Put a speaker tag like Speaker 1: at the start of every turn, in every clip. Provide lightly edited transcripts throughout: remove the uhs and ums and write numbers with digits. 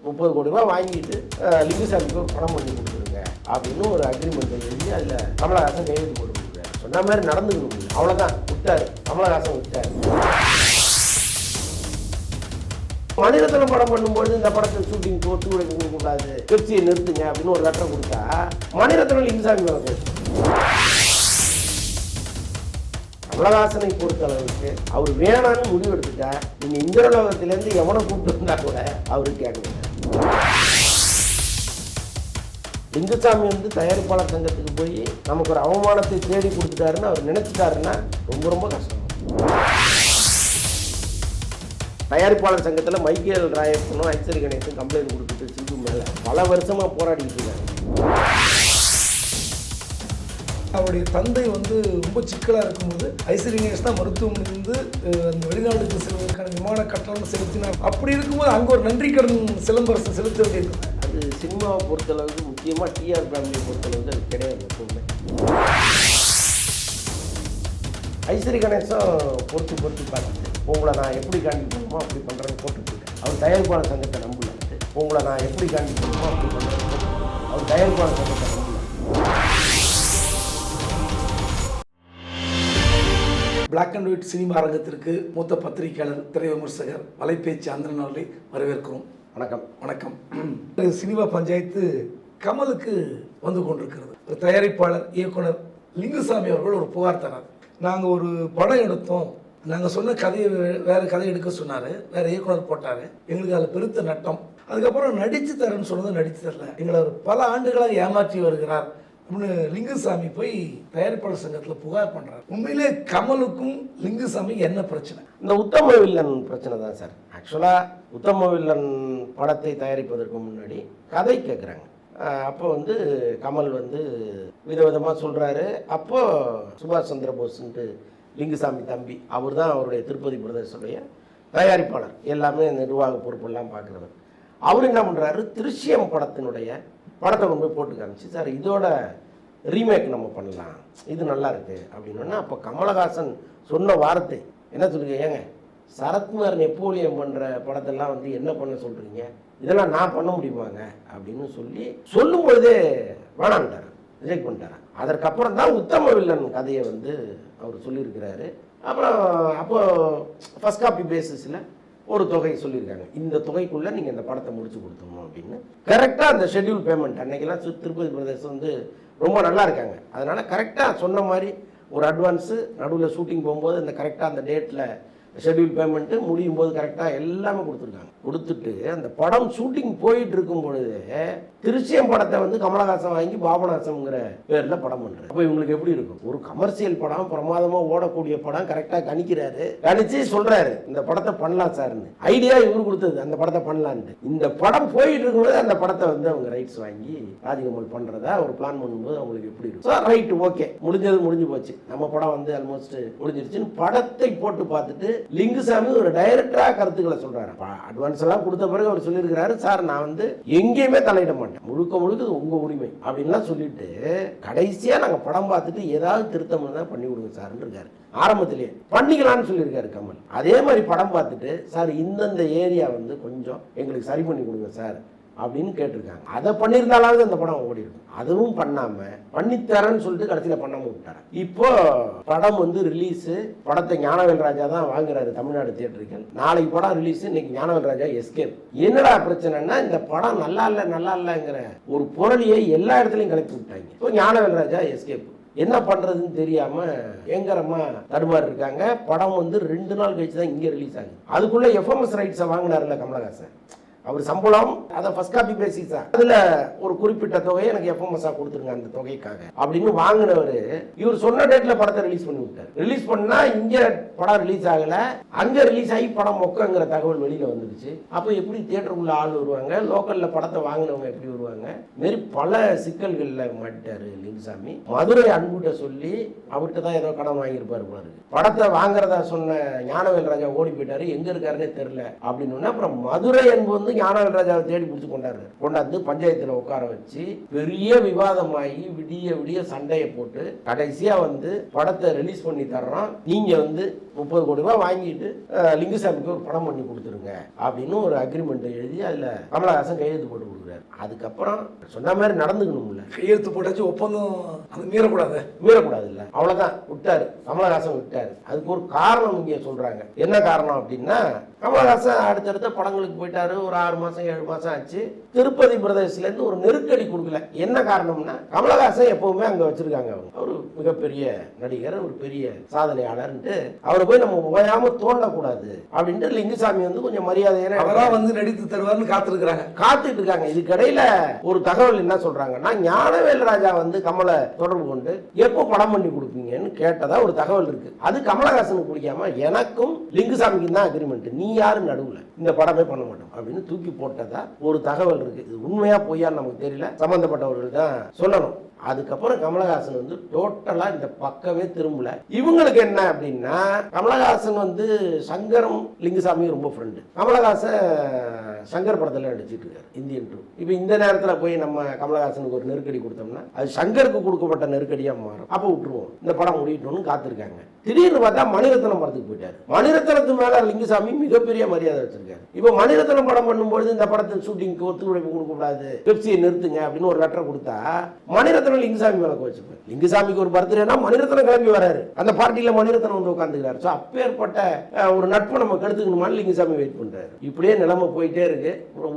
Speaker 1: 30 கோடி ரூபாய் வாங்கிட்டு லிங்குசாமிக்கு பணம் பண்ணி கொடுத்துருங்க அப்படின்னு ஒரு அக்ரிமெண்ட் எழுதி அதில் கமலஹாசன் கையெழுத்து போட்டு கொடுக்குறாரு. சொன்ன மாதிரி நடந்துக்கணும், அவ்வளோதான். விட்டார், கமலஹாசன் விட்டார். மணிரத்னம் படம் பண்ணும்போது இந்த படத்தை ஷூட்டிங் போட்டு கொடுக்க கூடாது, திருச்சியை நிறுத்துங்க அப்படின்னு ஒரு லெட்டர் கொடுத்தா மணிரத்னம் லிங்குசாமி மேலே பேசும். கமலஹாசனை பொறுத்த அளவுக்கு அவர் வேணான்னு முடிவு எடுத்துட்டா நீங்க இந்திரலோகத்திலேருந்து எவனை கூப்பிட்டு வந்தா கூட அவருக்கு கேட்கணும். லிங்குசாமி தயாரிப்பாளர் சங்கத்துக்கு போய் நமக்கு ஒரு அவமானத்தை தேடி கொடுத்துட்டாருன்னு அவர் நினைச்சிட்டாருன்னா ரொம்ப ரொம்ப கஷ்டம். தயாரிப்பாளர் சங்கத்தில் மைக்கேல் ராயப்பனும் ஐஸ்வரி கணேசன் கம்ப்ளைண்ட் கொடுத்துட்டு சிந்து மேலே பல வருஷமாக போராடிக்கிட்டு இருக்காங்க.
Speaker 2: அவருடைய தந்தை ரொம்ப சிக்கலாக இருக்கும்போது ஐஸ்வரி கணேஷ் தான் மருத்துவமனையிலிருந்து அந்த வெளிநாட்டுக்கு செல்வதற்கான விமான கட்டணம் செலுத்தினார். அப்படி இருக்கும்போது அங்கே ஒரு நன்றி கடன் சிலம்பரசன் செலுத்த வேண்டியிருக்கும்.
Speaker 1: அது சினிமாவை பொறுத்தளவுக்கு, முக்கியமாக டிஆர் ஃபேமிலியை பொறுத்தளவுக்கு அது கிடையாது. எப்பவுமே ஐஸ்வரி கணேசன் பொறுத்து பார்த்துட்டு உங்களை நான் எப்படி காண்பிக்கணுமோ அப்படி பண்ணுறேன்னு போட்டுருக்கேன். அவர் தயாரிப்பாளர் சங்கத்தை நம்பல. உங்களை நான் எப்படி காண்பிக்கணுமோ அப்படி பண்ணுறேன்னு அவர் தயாரிப்பாளர் சங்கத்தை நம்பல.
Speaker 2: பிளாக் அண்ட் ஒயிட் சினிமா அரங்கத்திற்கு மூத்த பத்திரிகையாளர், திரை விமர்சகர், வலைப்பேச்சு ஆந்திரன் அவர்களை வரவேற்கிறோம்.
Speaker 1: வணக்கம்.
Speaker 2: வணக்கம். சினிமா பஞ்சாயத்து கமலுக்கு வந்து கொண்டிருக்கிறது. ஒரு தயாரிப்பாளர் இயக்குனர் லிங்குசாமி அவர்கள் ஒரு புகார் தரார். நாங்கள் ஒரு படம் எடுத்தோம், நாங்கள் சொன்ன கதையை வேறு கதை எடுக்க சொன்னார், வேறு இயக்குனர் போட்டார், எங்களுக்கு அதில் பெருத்த நட்டம். அதுக்கப்புறம் நடித்து தரேன்னு சொன்னது நடித்து தரல, எங்களை ஒரு பல ஆண்டுகளாக ஏமாற்றி வருகிறார் அப்படின்னு லிங்குசாமி போய் தயாரிப்பாளர் சங்கத்தில் புகார் பண்ணுறார். உண்மையிலே கமலுக்கும் லிங்குசாமி என்ன பிரச்சனை?
Speaker 1: இந்த உத்தம வில்லன் பிரச்சனை தான் சார். ஆக்சுவலாக உத்தம வில்லன் படத்தை தயாரிப்பதற்கு முன்னாடி கதை கேட்குறாங்க. அப்போ கமல் விதவிதமாக சொல்கிறாரு. அப்போது சுபாஷ் சந்திர போஸ்ன்ட்டு லிங்குசாமி தம்பி, அவர் தான் அவருடைய திருப்பதி பிரதர்ஸுடைய தயாரிப்பாளர், எல்லாமே நிர்வாக பொறுப்பெல்லாம் பார்க்குறவர். அவர் என்ன பண்ணுறாரு, திருஷ்யம் படத்தினுடைய படத்தை கொண்டு போய் போட்டு காமிச்சு, சார் இதோட ரீமேக் நம்ம பண்ணலாம், இது நல்லா இருக்குது அப்படின்னா. அப்போ கமலஹாசன் சொன்ன வார்த்தை என்ன சொல்லுங்க, ஏங்க சரத்குமார் நெப்போலியன் பண்ணுற படத்தெல்லாம் என்ன பண்ண சொல்கிறீங்க, இதெல்லாம் நான் பண்ண முடியுமாங்க அப்படின்னு சொல்லும் பொழுதே வேணான்ட்டார், ரிஜெக்ட் பண்ணிட்டார். அதற்கப்புறம் தான் உத்தம வில்லன் கதையை அவர் சொல்லியிருக்கிறாரு. அப்புறம் அப்போது ஃபஸ்ட் காப்பி பேசிஸில் ஒரு தொகை சொல்லியிருக்காங்க, இந்த தொகைக்குள்ளே நீங்கள் இந்த படத்தை முடிச்சு கொடுத்துடணும் அப்படின்னு. கரெக்டாக அந்த ஷெட்யூல் பேமெண்ட் அன்றைக்கெல்லாம் திருப்பதி பிரதேசம் ரொம்ப நல்லா இருக்காங்க. அதனால் கரெக்டாக சொன்ன மாதிரி ஒரு அட்வான்ஸு, நடுவில் ஷூட்டிங் போகும்போது அந்த கரெக்டாக அந்த டேட்டில் ஷெட்யூல் பேமெண்ட்டு முடியும் போது கரெக்டாக எல்லாமே கொடுத்துருக்காங்க. கொடுத்துட்டு அந்த படம் ஷூட்டிங் போயிட்டு இருக்கும் பொழுது திருச்சியம் படத்தை கமலஹாசன் வாங்கி பாபநாசம்ங்கிற பேரில் படம் பண்ணுறாரு. அப்போ இவங்களுக்கு எப்படி இருக்கும்? ஒரு கமர்ஷியல் படம், பிரமாதமாக ஓடக்கூடிய படம், கரெக்டாக கணிக்கிறாரு, கணிச்சு சொல்கிறாரு இந்த படத்தை பண்ணலாம் சார்னு. ஐடியா இவரு கொடுத்தது, அந்த படத்தை பண்ணலான்ட்டு. இந்த படம் போயிட்டு இருக்கும்போது அந்த படத்தை அவங்க ரைட்ஸ் வாங்கி ராஜ்கமல் பண்ணுறதா ஒரு பிளான் பண்ணும்போது அவங்களுக்கு எப்படி இருக்கும்? சார் ரைட்டு, ஓகே, முடிஞ்சு போச்சு, நம்ம படம் ஆல்மோஸ்ட் முடிஞ்சிருச்சுன்னு படத்தை போட்டு பார்த்துட்டு லிங்குசாமி ஒரு டைரக்டராக கருத்துக்களை சொல்றாரு. அட்வான்ஸ் எல்லாம் கொடுத்த பிறகு அவர் சொல்லியிருக்கிறாரு, சார் நான் எங்கேயுமே தலையிட மாட்டேன், முழுக்க உங்க உரிமை அப்படின்லாம் சொல்லிட்டு கடைசியா நாங்க படம் பார்த்துட்டு ஏதாவது திருத்தம் தான் பண்ணி கொடுங்க சார்ன்னு இருக்காரு. ஆரம்பத்திலேயே பண்ணிக்கலாம்னு சொல்லியிருக்காரு கமல். அதே மாதிரி படம் பார்த்துட்டு, சார் இந்தந்த ஏரியா கொஞ்சம் எங்களுக்கு சரி பண்ணி கொடுங்க சார் அப்படின்னு கேட்டிருக்காங்க. அதை பண்ணியிருந்தாலாவது அந்த படம் ஓடி இருக்கும். அதுவும் பண்ணாம பண்ணித்தரேன்னு சொல்லிட்டு கடைசியில் பண்ணாம விட்டாரு. இப்போ படம் ரிலீஸு, படத்தை ஞானவேல் ராஜா தான் வாங்குறாரு தமிழ்நாடு தியேட்டர்கள். நாளைக்கு படம் ரிலீஸ், இன்னைக்கு ஞானவேல் ராஜா எஸ்கேப். என்னடா பிரச்சனைன்னா, இந்த படம் நல்லா இல்லைங்கிற ஒரு பொருளையே எல்லா இடத்துலையும் கிளப்பி விட்டாங்க. இப்போ ஞானவேல் ராஜா எஸ்கேப். என்ன பண்றதுன்னு தெரியாம பயங்கரமா தடுமாறி இருக்காங்க. படம் 2 நாள் கழிச்சு தான் இங்கே ரிலீஸ் ஆகுது. அதுக்குள்ள எஃப்எம்எஸ் ரைட்ஸை வாங்கினார்ல கமலஹாசன், அவர் சம்பளம் அதை ஃபர்ஸ்ட் காப்பி பேசிஸ் தான், அதுல ஒரு குறிப்பிட்ட தொகையை எனக்கு எஃப்எம்எஸ்ஸா கொடுத்துருங்க அந்த தொகைக்காக அப்படின்னு வாங்கினவர் இவர் சொன்ன டேட்ல படத்தை ரிலீஸ் பண்ணி விட்டார். ரிலீஸ் பண்ணா இங்க படம் ரிலீஸ் ஆகல, அங்க ரிலீஸ் ஆகி படம் மொக்கங்கிற தகவல் வெளியில வந்துருச்சு. அப்போ எப்படி தியேட்டருக்குள்ள ஆள் வருவாங்க, லோக்கல்ல படத்தை வாங்கினவங்க எப்படி வருவாங்க? மாரி பல சிக்கல்கள்ல மாட்டாரு லிங்குசாமி. மதுரை அன்புட்ட சொல்லி அவர்கிட்ட தான் ஏதோ கடன் வாங்கியிருப்பாரு போல இருக்கு. படத்தை வாங்குறதா சொன்ன ஞானவேல் ராஜா ஓடி போயிட்டாரு, எங்க இருக்காருன்னே தெரியல அப்படின்னு. அப்புறம் மதுரை அன்பு வந்து ஞானவேல் ராஜாவை தேடி பிடிச்சி கொண்டாந்து பஞ்சாயத்தில் உட்கார வச்சு பெரிய விவாதமாகி விடிய சண்டையை போட்டு கடைசியா வந்து படத்தை ரிலீஸ் பண்ணி தர்றோம், நீங்க வந்து 30 கோடி ரூபாய் வாங்கிட்டு லிங்குசாமிக்கு ஒரு படம் பண்ணி கொடுத்துருங்க அப்படின்னு ஒரு அக்ரிமெண்ட் எழுதி அதுல கமலஹாசன் கையெழுத்து போட்டு கொடுக்குறாரு. அதுக்கப்புறம் சொன்ன மாதிரி நடந்துக்கணும்ல,
Speaker 2: கையெழுத்து போட்டாச்சு, ஒப்பந்தம் அது
Speaker 1: மீறக்கூடாது இல்ல, அவ்வளவுதான் விட்டாரு, கமலஹாசன் விட்டாரு. அதுக்கு ஒரு காரணம் இங்க சொல்றாங்க. என்ன காரணம் அப்படின்னா, கமலஹாசன் அடுத்தடுத்த படங்களுக்கு போயிட்டாரு, ஒரு 6 மாசம் 7 மாசம் ஆச்சு. திருப்பதி பிரதேசத்துல இருந்து ஒரு நெருக்கடி கொடுக்கல. என்ன காரணம்னா, கமலஹாசன் எப்பவுமே அங்க வச்சிருக்காங்க, அவரு மிகப்பெரிய நடிகர், ஒரு பெரிய சாதனையாளர்ன்ட்டு அவரை போய் நம்ம ஓயாம தோண்டக்கூடாது அப்படின்ட்டு லிங்குசாமி வந்து கொஞ்சம் மரியாதையான
Speaker 2: அவராக வந்து நடித்து தருவார்னு காத்துட்டு
Speaker 1: இருக்காங்க. இதுக்கிடையில ஒரு தகவல் என்ன சொல்றாங்கன்னா, ஞானவேல் ராஜா வந்து கமலை தொடர்பு கொண்டு எப்போ படம் பண்ணி கொடுப்பீங்கன்னு கேட்டதா ஒரு தகவல் இருக்கு. அது கமலஹாசனுக்கு பிடிக்காம எனக்கும் லிங்குசாமிக்கும் தான் அக்ரிமெண்ட், நீ யாரும் நடுவுல இந்த படமே பண்ண மாட்டோம் அப்படின்னு தூக்கி போட்டதா ஒரு தகவல் இருக்கு. இது உண்மையா பொய்யான்னு நமக்கு தெரியல, சம்பந்தப்பட்டவர்கள் தான் சொல்லணும். அதுக்கப்புறம் கமலஹாசன் வந்து டோட்டலா இந்த பக்கமே திரும்பல. இவங்களுக்கு என்ன அப்படின்னா, கமலஹாசன் வந்து சங்கரும் லிங்குசாமியும் ரொம்ப ஃப்ரெண்டு. கமலஹாசன் சங்கர் படத்துல நடிச்சிட்டு இருக்காரு, இந்தியன் 2. இப்போ இந்த நேரத்தில் போய் நம்ம கமலஹாசனுக்கு ஒரு நெருக்கடி கொடுத்தோம்னா அது சங்கருக்கு கொடுக்கப்பட்ட நெருக்கடியா மாறும். அப்போ விட்டுருவோம், இந்த படம் முடியணும்னு காத்திருக்காங்க. திடீர்னு பார்த்தா மணிரத்னம் படத்துக்கு போயிட்டாரு. மணிரத்னத்து மேல லிங்குசாமி மிகப்பெரிய மரியாதை வச்சிருக்காரு. இப்போ மணிரத்னம் படம் பண்ணும்போது இந்த படத்தின் ஷூட்டிங்க்கு ஒத்துழைப்பு கொடுக்க கூடாது, பெப்சியை நிறுத்துங்க அப்படின்னு ஒரு லெட்டர் கொடுத்தா மணிரத்னம் லிங்குசாமி மேல வச்சுப்பாரு. லிங்குசாமிக்கு ஒரு பர்த்டேனா மணிரத்னம் கிளம்பி வராரு, அந்த பார்ட்டியில மணிரத்னம் வந்து உட்காந்துக்கிறாரு. அப்பேற்பட்ட ஒரு நட்பு நம்ம கெடுத்துக்கணுமான்னு லிங்குசாமி வெயிட் பண்றாரு. இப்படியே நிலைமை போயிட்டே இருக்கு.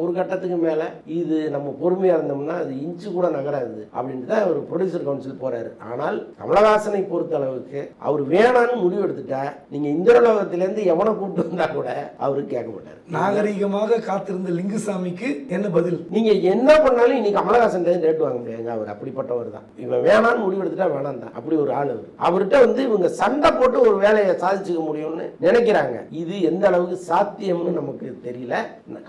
Speaker 1: ஒரு கட்டத்துக்கு மேல இது நம்ம பொறுமையா இருந்தோம்னா அது இன்ச்சு கூட நகராது அப்படின்னு தான் ஒரு ப்ரொடியூசர் கவுன்சில் போறாரு. ஆனால் கமலஹாசனை பொறுத்த அளவுக்கு அவர் வேணான்னு முடிவு எடுத்துட்டா நீங்க இந்திரலோகத்திலேருந்து எவனை கூப்பிட்டு வந்தா கூட அவரு கேட்க மாட்டாரு.
Speaker 2: நாகரிகமாக காத்திருந்த லிங்குசாமிக்கு என்ன பதில்?
Speaker 1: நீங்க என்ன பண்ணாலும் இன்னைக்கு கமலஹாசன் டேட் வாங்க முடியாது. அவர் அப்படிப்பட்டவர் தான். இவன் வேணான்னு முடிவு எடுத்துட்டா வேணாம் தான், அப்படி ஒரு ஆள் அவர். அவர்கிட்ட வந்து இவங்க சண்டை போட்டு ஒரு வேலையை சாதிச்சுக்க முடியும்னு நினைக்கிறாங்க. இது எந்த அளவுக்கு சாத்தியம்னு நமக்கு தெரியல.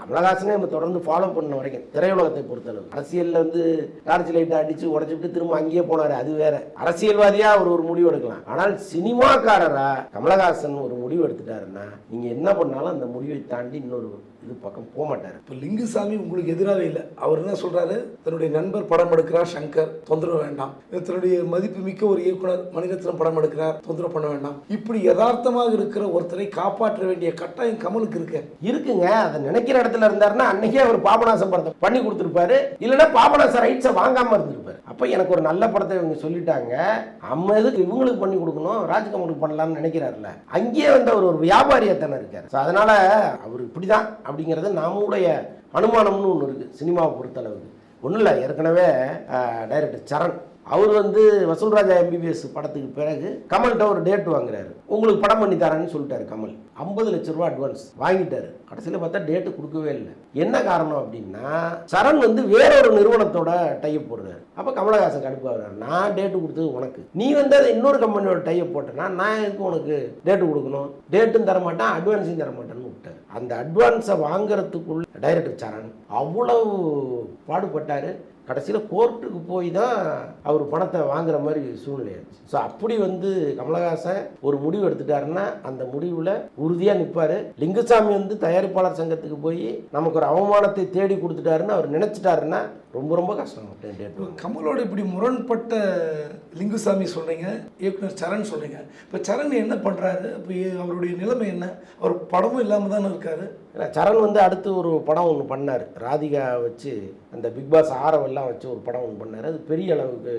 Speaker 1: கமலஹாசனை நம்ம தொடர்ந்து ஃபாலோ பண்ண வரைக்கும் திரையுலகத்தை பொறுத்தளவு அரசியல்ல வந்து டார்ச் லைட்டை அடிச்சு உடச்சுட்டு திரும்ப அங்கேயே போனாரு, அது வேற. அரசியல்வாதியா அவர் ஒரு முடிவு எடுக்கலாம். ஆனால் சினிமாக்காரரா கமலஹாசன் ஒரு முடிவு எடுத்துட்டாருன்னா நீங்க என்ன பண்ணாலும் அந்த முடிவை தாண்டி இன்னொரு இது பக்கம் போக மாட்டாரு.
Speaker 2: இப்போ லிங்குசாமி உங்களுக்கு எதிராகவே இல்லை. அவர் என்ன சொல்றாரு, தன்னுடைய நண்பர் படம் எடுக்கிறார், சங்கர் தொந்தரவு வேண்டாம். தன்னுடைய மதிப்பு மிக்க ஒரு இயக்குனர் மணிரத்னம் படம் எடுக்கிறார், தொந்தரவு பண்ண வேண்டாம். இப்படி யதார்த்தமாக இருக்கிற ஒருத்தரை காப்பாற்ற வேண்டிய கட்டாயம் கமலுக்கு
Speaker 1: இருக்குங்க. அதை நினைக்கிற இடத்துல இருந்தாருன்னா அன்னைக்கே அவர் பாபநாசம் படத்தை பண்ணி கொடுத்துருப்பாரு, இல்லைன்னா பாபநாசம் ரைட்ஸை வாங்காம இருந்திருப்பாரு. அப்ப எனக்கு ஒரு நல்ல படத்தை இவங்க சொல்லிட்டாங்க, நம்ம எதுக்கு இவங்களுக்கு பண்ணி கொடுக்கணும், ராஜ்கமலுக்கு பண்ணலாம்னு நினைக்கிறாருல, அங்கேயே வந்து அவர் ஒரு வியாபாரியத்தானே இருக்காரு. அதனால அவர் இப்படிதான் அப்படிங்கிறது நம்முடைய அனுமானம்னு ஒன்று இருக்கு சினிமாவை பொறுத்தளவுக்கு. ஒன்றும் இல்லை, ஏற்கனவே டைரக்டர் சரண் அவர் வந்து வசூல்ராஜா MBBS படத்துக்கு பிறகு கமல்கிட்ட ஒரு டேட் வாங்குறாரு, உங்களுக்கு படம் பண்ணி தரேன்னு சொல்லிட்டாரு. கமல் 50 லட்ச ரூபா அட்வான்ஸ் வாங்கிட்டாரு. கடைசியில் பார்த்தா டேட்டு கொடுக்கவே இல்லை. என்ன காரணம் அப்படின்னா, சரண் வந்து வேற ஒரு நிறுவனத்தோட டைப் போடுறாரு. அப்போ கமலஹாசன் கடுப்பாகிறார், நான் டேட்டு கொடுத்தது உனக்கு, நீ வந்து அதை இன்னொரு கம்பெனியோட டைப் போட்டேன்னா நான் எதுக்கு உனக்கு டேட்டு கொடுக்கணும், டேட்டும் தரமாட்டேன் அட்வான்ஸையும் தரமாட்டேன்னு விட்டார். அந்த அட்வான்ஸை வாங்குறதுக்குள்ள டைரக்டர் சரண் அவ்வளவு பாடுபட்டார். கடைசியில் கோர்ட்டுக்கு போய் தான் அவர் பணத்தை வாங்குற மாதிரி சூழ்நிலையாச்சு. ஸோ அப்படி வந்து கமலஹாசன் ஒரு முடிவு எடுத்துட்டாருன்னா அந்த முடிவில் உறுதியாக நிற்பார். லிங்குசாமி வந்து தயாரிப்பாளர் சங்கத்துக்கு போய் நமக்கு ஒரு அவமானத்தை தேடி கொடுத்துட்டாருன்னு அவர் நினச்சிட்டாருன்னா ரொம்ப ரொம்ப கஷ்டம்.
Speaker 2: கமலோட இப்படி முரண்பட்ட லிங்குசாமி சொல்கிறீங்க, இயக்குனர் சரண் சொல்கிறீங்க. இப்போ சரண் என்ன பண்ணுறாரு, இப்போ அவருடைய நிலைமை என்ன? அவர் படமும் இல்லாமல் தானே இருக்காரு.
Speaker 1: சரண் வந்து அடுத்து ஒரு படம் ஒன்று பண்ணார், ராதிகா வச்சு அந்த பிக் பாஸ் ஆரவெல்லாம் வச்சு ஒரு படம் ஒன்று பண்ணார். அது பெரிய அளவுக்கு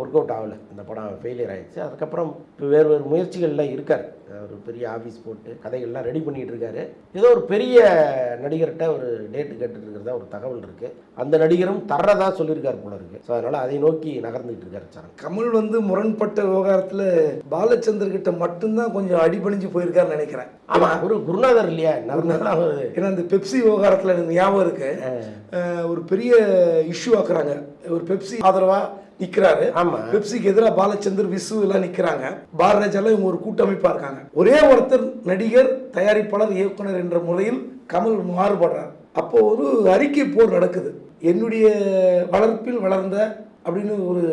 Speaker 1: ஒர்க் அவுட் ஆகலை, அந்த படம் ஃபெயிலியர் ஆகிடுச்சு. அதுக்கப்புறம் இப்போ வேறு வேறு முயற்சிகள்லாம் இருக்கார். ஒரு பெரிய ஆஃபீஸ் போட்டு கதைகள்லாம் ரெடி பண்ணிகிட்டு இருக்காரு. ஏதோ ஒரு பெரிய நடிகர்கிட்ட ஒரு டேட்டு கேட்டுட்டு இருக்கிறதா ஒரு தகவல் இருக்குது. அந்த நடிகரும் தர்றதா சொல்லியிருக்காரு போல இருக்குது. ஸோ அதனால் அதை நோக்கி நகர்ந்துகிட்டு இருக்காரு சரண்.
Speaker 2: கமல் வந்து முரண்பட்ட விவகாரத்தில் பாலச்சந்தர்கிட்ட மட்டும்தான் கொஞ்சம் அடிபணிஞ்சு போயிருக்காருன்னு நினைக்கிறேன்.
Speaker 1: ஆமாம், ஒரு குருநாதர் இல்லையா.
Speaker 2: ஏன்னா அந்த பெப்சி விவகாரத்தில் எனக்கு ஞாபகம் இருக்கு, ஒரு பெரிய இஷ்யூ ஆக்குறாங்க. ஒரு பெப்சி ஆதரவாக நிற்கிறாரு, பெப்சிக்கு எதிராக பாலச்சந்தர் விசு எல்லாம் நிற்கிறாங்க, பாரதிராஜாலாம் இவங்க ஒரு கூட்டமைப்பாக இருக்காங்க. ஒரே ஒருத்தர் நடிகர் தயாரிப்பாளர் இயக்குனர் என்ற முறையில் கமல் மாறுபடுறார். அப்போ ஒரு அறிக்கை போர் நடக்குது. என்னுடைய வளர்ப்பில் வளர்ந்த அப்படின்னு ஒரு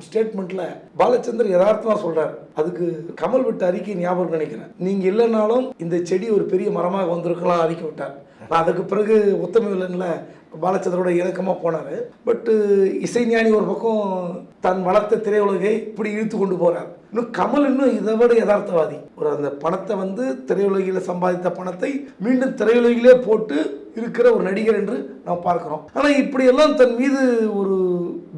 Speaker 2: ஸ்டேட்மெண்ட்ல பாலச்சந்தர் யதார்த்தமா சொல்றாரு. அதுக்கு கமல் விட்ட அறிக்கை ஞாபகம் நினைக்கிறேன். நீங்க இல்லைனாலும் இந்த செடி ஒரு பெரிய மரமாக வந்திருக்கலாம் அறிக்கை விட்டார். அதுக்கு பிறகு உத்தம வில்லன்ல பாலச்சந்திரோட இணக்கமாக போனார். பட்டு இசைஞானி ஒரு பக்கம் தன் வளர்த்த திரையுலகை இப்படி இழுத்து கொண்டு போகிறார். இன்னும் கமல் இன்னும் இதை விட யதார்த்தவாதி. ஒரு அந்த பணத்தை வந்து திரையுலகில் சம்பாதித்த பணத்தை மீண்டும் திரையுலகிலே போட்டு இருக்கிற ஒரு நடிகர் என்று நாம் பார்க்கிறோம். ஆனால் இப்படியெல்லாம் தன் மீது ஒரு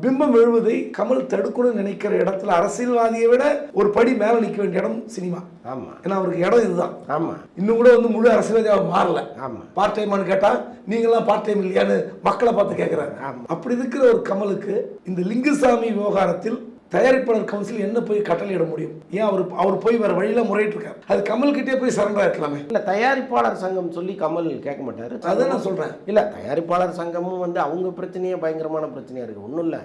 Speaker 2: பிம்பம் எழுவதை கமல் தடுக்கணும்னு நினைக்கிற இடத்துல அரசியல்வாதியை விட ஒரு படி மேலே நிற்க வேண்டிய இடம் சினிமா.
Speaker 1: ஆமாம்,
Speaker 2: ஏன்னா அவருக்கு இடம் இதுதான்.
Speaker 1: ஆமாம்,
Speaker 2: இன்னும் கூட வந்து முழு அரசியல்வாதியாக மாறல.
Speaker 1: ஆமாம்,
Speaker 2: பார்ட் டைமானு கேட்டால் நீங்களாம் பார்ட் டைம் இல்லையான்னு மக்களை பார்த்து கேட்குறாங்க. அப்படி இருக்கிற ஒரு கமலுக்கு இந்த லிங்குசாமி விவகாரத்தில் தயாரிப்பாளர் கவுன்சில் என்ன போய் கட்டளையிட முடியும்? ஏன் அவர் போய் வேற வழியில முறையிட்டு இருக்காரு. அது கமல் கிட்டே போய் சரண்டா இருக்கலாமே.
Speaker 1: இல்லை, தயாரிப்பாளர் சங்கம் சொல்லி கமல் கேட்க மாட்டாரு.
Speaker 2: அதான் நான் சொல்றேன்.
Speaker 1: இல்லை, தயாரிப்பாளர் சங்கமும் வந்து அவங்க பிரச்சனையே பயங்கரமான பிரச்சனையா இருக்கு. ஒன்றும் இல்லை,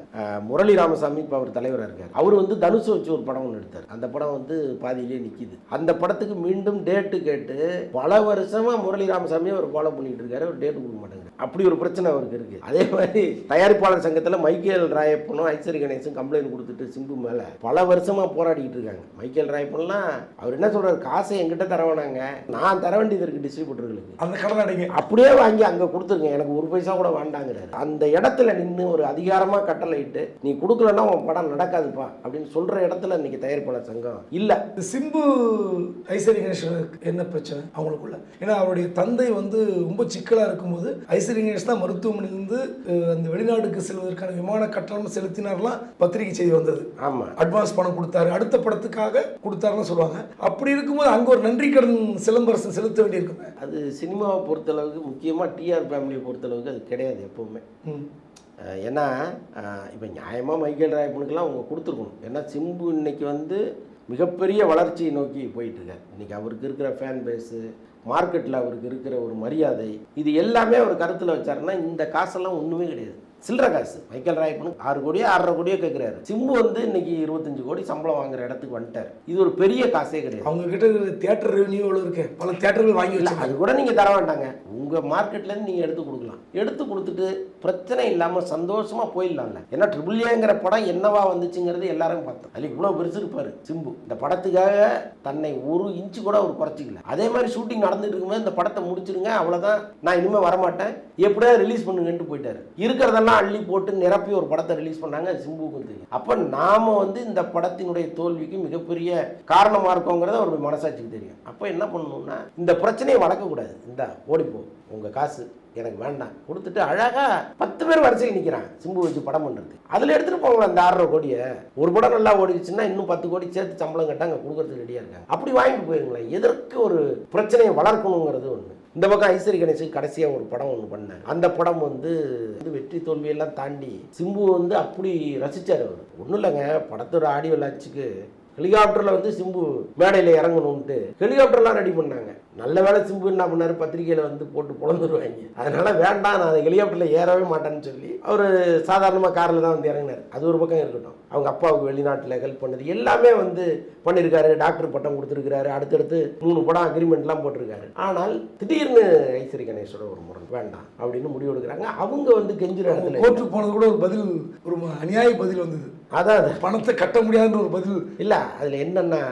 Speaker 1: முரளி ராமசாமி இப்போ அவர் தலைவராக இருக்கார். அவர் வந்து தனுஷ் வச்சு ஒரு படம் ஒன்று எடுத்தார். அந்த படம் வந்து பாதியிலே நிற்கிது. அந்த படத்துக்கு மீண்டும் டேட்டு கேட்டு பல வருஷமா முரளி ராமசாமி அவர் ஃபாலோ பண்ணிட்டு இருக்காரு. அவர் டேட்டு கொடுக்க மாட்டேங்கிறார். அப்படி ஒரு பிரச்சனை அவருக்கு இருக்கு. அதே மாதிரி தயாரிப்பாளர் சங்கத்தில் மைக்கேல் ராயப்பனும் ஐஸ்வரி கணேசும் கம்ப்ளைண்ட் கொடுத்துட்டு சிம்பு மேல பல வருஷமா போராடிக்கிட்டு இருக்காங்க. மைக்கேல் ராயப்பன்லாம் அவர் என்ன சொல்றாரு, காசை என்கிட்ட தர வேணாங்க, நான் தர வேண்டியது இருக்கு டிஸ்ட்ரிபியூட்டர்களுக்கு,
Speaker 2: அந்த கடை
Speaker 1: அப்படியே வாங்கி அங்க கொடுத்துருங்க, எனக்கு ஒரு பைசா கூட வேண்டாங்கிறாரு. அந்த இடத்துல நின்று ஒரு அதிகாரமா கட்டளையிட்டு நீ கொடுக்கலன்னா உன் படம் நடக்காதுப்பா அப்படின்னு சொல்ற இடத்துல இன்னைக்கு தயாரிப்பாளர் சங்கம் இல்ல.
Speaker 2: சிம்பு ஐஸ்வரி கணேசனுக்கு என்ன பிரச்சனை அவங்களுக்குள்ள? ஏன்னா அவருடைய தந்தை வந்து ரொம்ப சிக்கலா இருக்கும்போது ஐஸ்வரி கணேஷ் தான் மருத்துவமனையிலிருந்து அந்த வெளிநாட்டுக்கு செல்வதற்கான விமான கட்டணம் செலுத்தினார்லாம் பத்திரிகை செய்தி வந்தது.
Speaker 1: ஆமா,
Speaker 2: அட்வான்ஸ் பணம் கொடுத்தாரு, அடுத்த படத்துக்காக கொடுத்தாருன்னு சொல்லுவாங்க. அப்படி இருக்கும்போது அங்க ஒரு நன்றி கடன் சிலம்பரசன் செலுத்த வேண்டியிருக்குமே.
Speaker 1: அது சினிமாவை பொறுத்தளவுக்கு, முக்கியமா டிஆர் ஃபேமிலியை பொறுத்தளவுக்கு அது கிடையாது எப்பவுமே. ஏன்னா இப்போ நியாயமாக மைக்கேல் ராயப்பனுக்கெல்லாம் அவங்க கொடுத்துருக்கணும். ஏன்னா சிம்பு இன்னைக்கு வந்து மிகப்பெரிய வளர்ச்சியை நோக்கி போயிட்டுருக்கார். இன்றைக்கி அவருக்கு இருக்கிற ஃபேன் பேஸு, மார்க்கெட்டில் அவருக்கு இருக்கிற ஒரு மரியாதை, இது எல்லாமே அவர் கருத்தில் வச்சாருன்னா இந்த காசெல்லாம் ஒன்றுமே கிடையாது. சில்லற காசு. மைக்கேல் ராயப்பனுக்கு 6 கோடியோ 6.5 கோடியோ கேட்குறாரு. சிம்பு வந்து இன்னைக்கு 25 கோடி சம்பளம் வாங்குற இடத்துக்கு வந்துட்டார். இது ஒரு பெரிய காசே கிடையாது.
Speaker 2: அவங்க கிட்ட தியேட்டர் ரெவன்யூ எவ்வளோ இருக்கு, பல தியேட்டர்கள் வாங்கி வச்சு
Speaker 1: அது கூட நீங்கள் தர வேண்டாங்க. உங்கள் மார்க்கெட்லேருந்து நீங்கள் எடுத்து கொடுக்கலாம். எடுத்து கொடுத்துட்டு பிரச்சனை இல்லாமல் சந்தோஷமாக போயிடலாம்ல. ஏன்னா ட்ரிபிள்ஏங்கிற படம் என்னவா வந்துச்சுங்கிறது எல்லாரும் பார்த்தோம். அதில் இவ்வளோ பெருசு இருப்பார் சிம்பு. இந்த படத்துக்காக தன்னை 1 இன்ச்சு கூட அவர் குறைச்சிக்கல. அதே மாதிரி ஷூட்டிங் நடந்துட்டு இருக்கும்போது இந்த படத்தை முடிச்சிருங்க, அவ்வளோதான், நான் இனிமேல் வரமாட்டேன், எப்படியா ரிலீஸ் பண்ணுங்கன்ட்டு போயிட்டாரு. இருக்கிறதெல்லாம் அள்ளி போட்டு நிரப்பி ஒரு படத்தை ரிலீஸ் பண்ணாங்க. சிம்புக்கும் தெரியும். அப்ப நாம வந்து இந்த படத்தினுடைய தோல்விக்கு மிகப்பெரிய காரணமா இருக்கோங்கிறத ஒரு மனசாட்சிக்கு தெரியும். அப்ப என்ன பண்ணணும்னா இந்த பிரச்சனையை வளர்க்கக்கூடாது. இந்த ஓடிப்போ, உங்க காசு எனக்கு வேண்டாம் கொடுத்துட்டு அழகா 10 பேர் வரிசையில் நிற்கிறான் சிம்பு வச்சு படம் பண்ணுறது. அதில் எடுத்துகிட்டு போங்களேன் அந்த 6.5 கோடியை. ஒரு படம் நல்லா ஓடிச்சுன்னா இன்னும் 10 கோடி சேர்த்து சம்பளம் கட்ட அங்கே கொடுக்கறதுக்கு ரெடியாக இருக்காங்க. அப்படி வாங்கிட்டு போயிருங்களேன். எதற்கு ஒரு பிரச்சனையை வளர்க்கணுங்கிறது ஒன்று. இந்த பக்கம் ஐஸ்வரி கணேசுக்கு கடைசியாக ஒரு படம் ஒன்று பண்ணார். அந்த படம் வந்து வெற்றி தோல்வியெல்லாம் தாண்டி சிம்பு வந்து அப்படி ரசித்தார். அவர் ஒன்றும் இல்லைங்க, படத்தோட ஆடியோ லான்ச்சுக்கு ஹெலிகாப்டரில் வந்து சிம்பு மேடையில் இறங்கணும்ட்டு ஹெலிகாப்டர்லாம் ரெடி பண்ணாங்க. நல்ல வேலை சிம்பு என்ன பண்ணார், பத்திரிகையில் வந்து போட்டு புலந்துருவாங்க. அதனால வேண்டாம், நான் ஹெலிகாப்டரில் ஏறவே மாட்டேன்னு சொல்லி அவர் சாதாரணமாக காரில் தான் வந்து இறங்கினார். அது ஒரு பக்கம் இருக்கட்டும். அவங்க அப்பாவுக்கு வெளிநாட்டில் ஹெல்ப் பண்ணது எல்லாமே வந்து பண்ணியிருக்காரு. டாக்டர் பட்டம் கொடுத்துருக்காரு. அடுத்தடுத்து 3 படம் அக்ரிமெண்ட்லாம் போட்டிருக்காரு. ஆனால் திடீர்னு ஐஸ்வரி கணேஷோட ஒரு முறை வேண்டாம் அப்படின்னு முடிவு எடுக்கிறாங்க. அவங்க வந்து கெஞ்சுற இடத்துல
Speaker 2: கோர்ட்டுக்கு போனது கூட ஒரு பதில், ஒரு அநியாய பதில் வந்தது. அதாவது பணத்தை கட்ட முடியாதுன்ற ஒரு பதில் இல்லை.
Speaker 1: அதில் என்னென்னா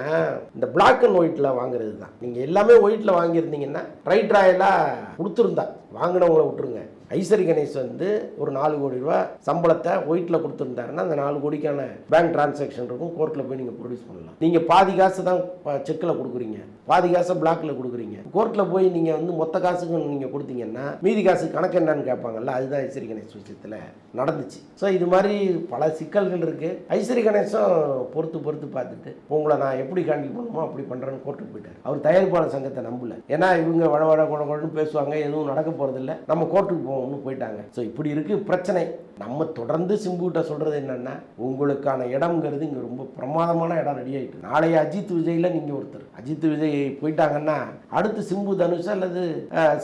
Speaker 1: இந்த பிளாக் அண்ட் ஒயிட்டில் வாங்குறது தான். நீங்கள் எல்லாமே ஒயிட்டில் வாங்கியிருந்தீங்கன்னா ரைட் ராயலாக கொடுத்துருந்தா வாங்கினவங்களை விட்டுருங்க. ஐஸ்வரி கணேஷ் வந்து ஒரு 4 கோடி ரூபா சம்பளத்தை ஒயிட்டில் கொடுத்துருந்தாருன்னா அந்த 4 கோடிக்கான பேங்க் டிரான்சாக்ஷன் இருக்கும். கோர்ட்டில் போய் நீங்கள் ப்ரொடியூஸ் பண்ணலாம். நீங்கள் பாதி காசு தான் செக்கில் கொடுக்குறீங்க, பாதி காசை பிளாக்ல கொடுக்குறீங்க. கோர்ட்டில் போய் நீங்கள் வந்து மொத்த காசுக்கு நீங்கள் கொடுத்தீங்கன்னா மீதி காசு கணக்கு என்னன்னு கேட்பாங்கல்ல. அதுதான் ஐஸ்வரி கணேஷ் விஷயத்தில் நடந்துச்சு. ஸோ இது மாதிரி பல சிக்கல்கள் இருக்குது. ஐஸ்வரி கணேஷும் பொறுத்து பார்த்துட்டு உங்களை நான் எப்படி ஹேண்டில் பண்ணுமோ அப்படி பண்ணுறேன்னு கோர்ட்டுக்கு போயிட்டார். அவர் தயாரிப்பாளர் சங்கத்தை நம்பல. ஏன்னா இவங்க வட குழன்னு பேசுவாங்க, எதுவும் நடக்க போகிறதில்ல, நம்ம கோர்ட்டுக்கு போவோம் ஒன்று போயிட்டாங்க. ஸோ இப்படி இருக்கு பிரச்சனை. நம்ம தொடர்ந்து சிம்புகிட்ட சொல்றது என்னன்னா, உங்களுக்கான இடம்ங்கிறது இங்கே ரொம்ப பிரமாதமான இடம் ரெடி ஆகிட்டு. நாளைய அஜித் விஜயில் நீங்கள் ஒருத்தர், அஜித் விஜய் போயிட்டாங்கன்னா அடுத்து சிம்பு தனுஷ் அல்லது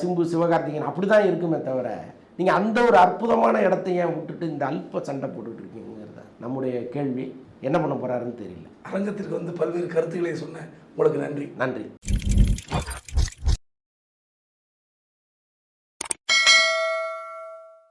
Speaker 1: சிம்பு சிவகார்த்திகேயன் அப்படி தான் இருக்குமே தவிர நீங்கள் அந்த ஒரு அற்புதமான இடத்தையே விட்டுட்டு இந்த அல்ப சண்டை போட்டுட்டு இருக்கீங்கிறத நம்முடைய கேள்வி. என்ன பண்ண போறாருன்னு தெரியல.
Speaker 2: அரங்கத்திற்கு வந்து பல்வேறு கருத்துக்களை சொன்ன உங்களுக்கு நன்றி.
Speaker 1: நன்றி.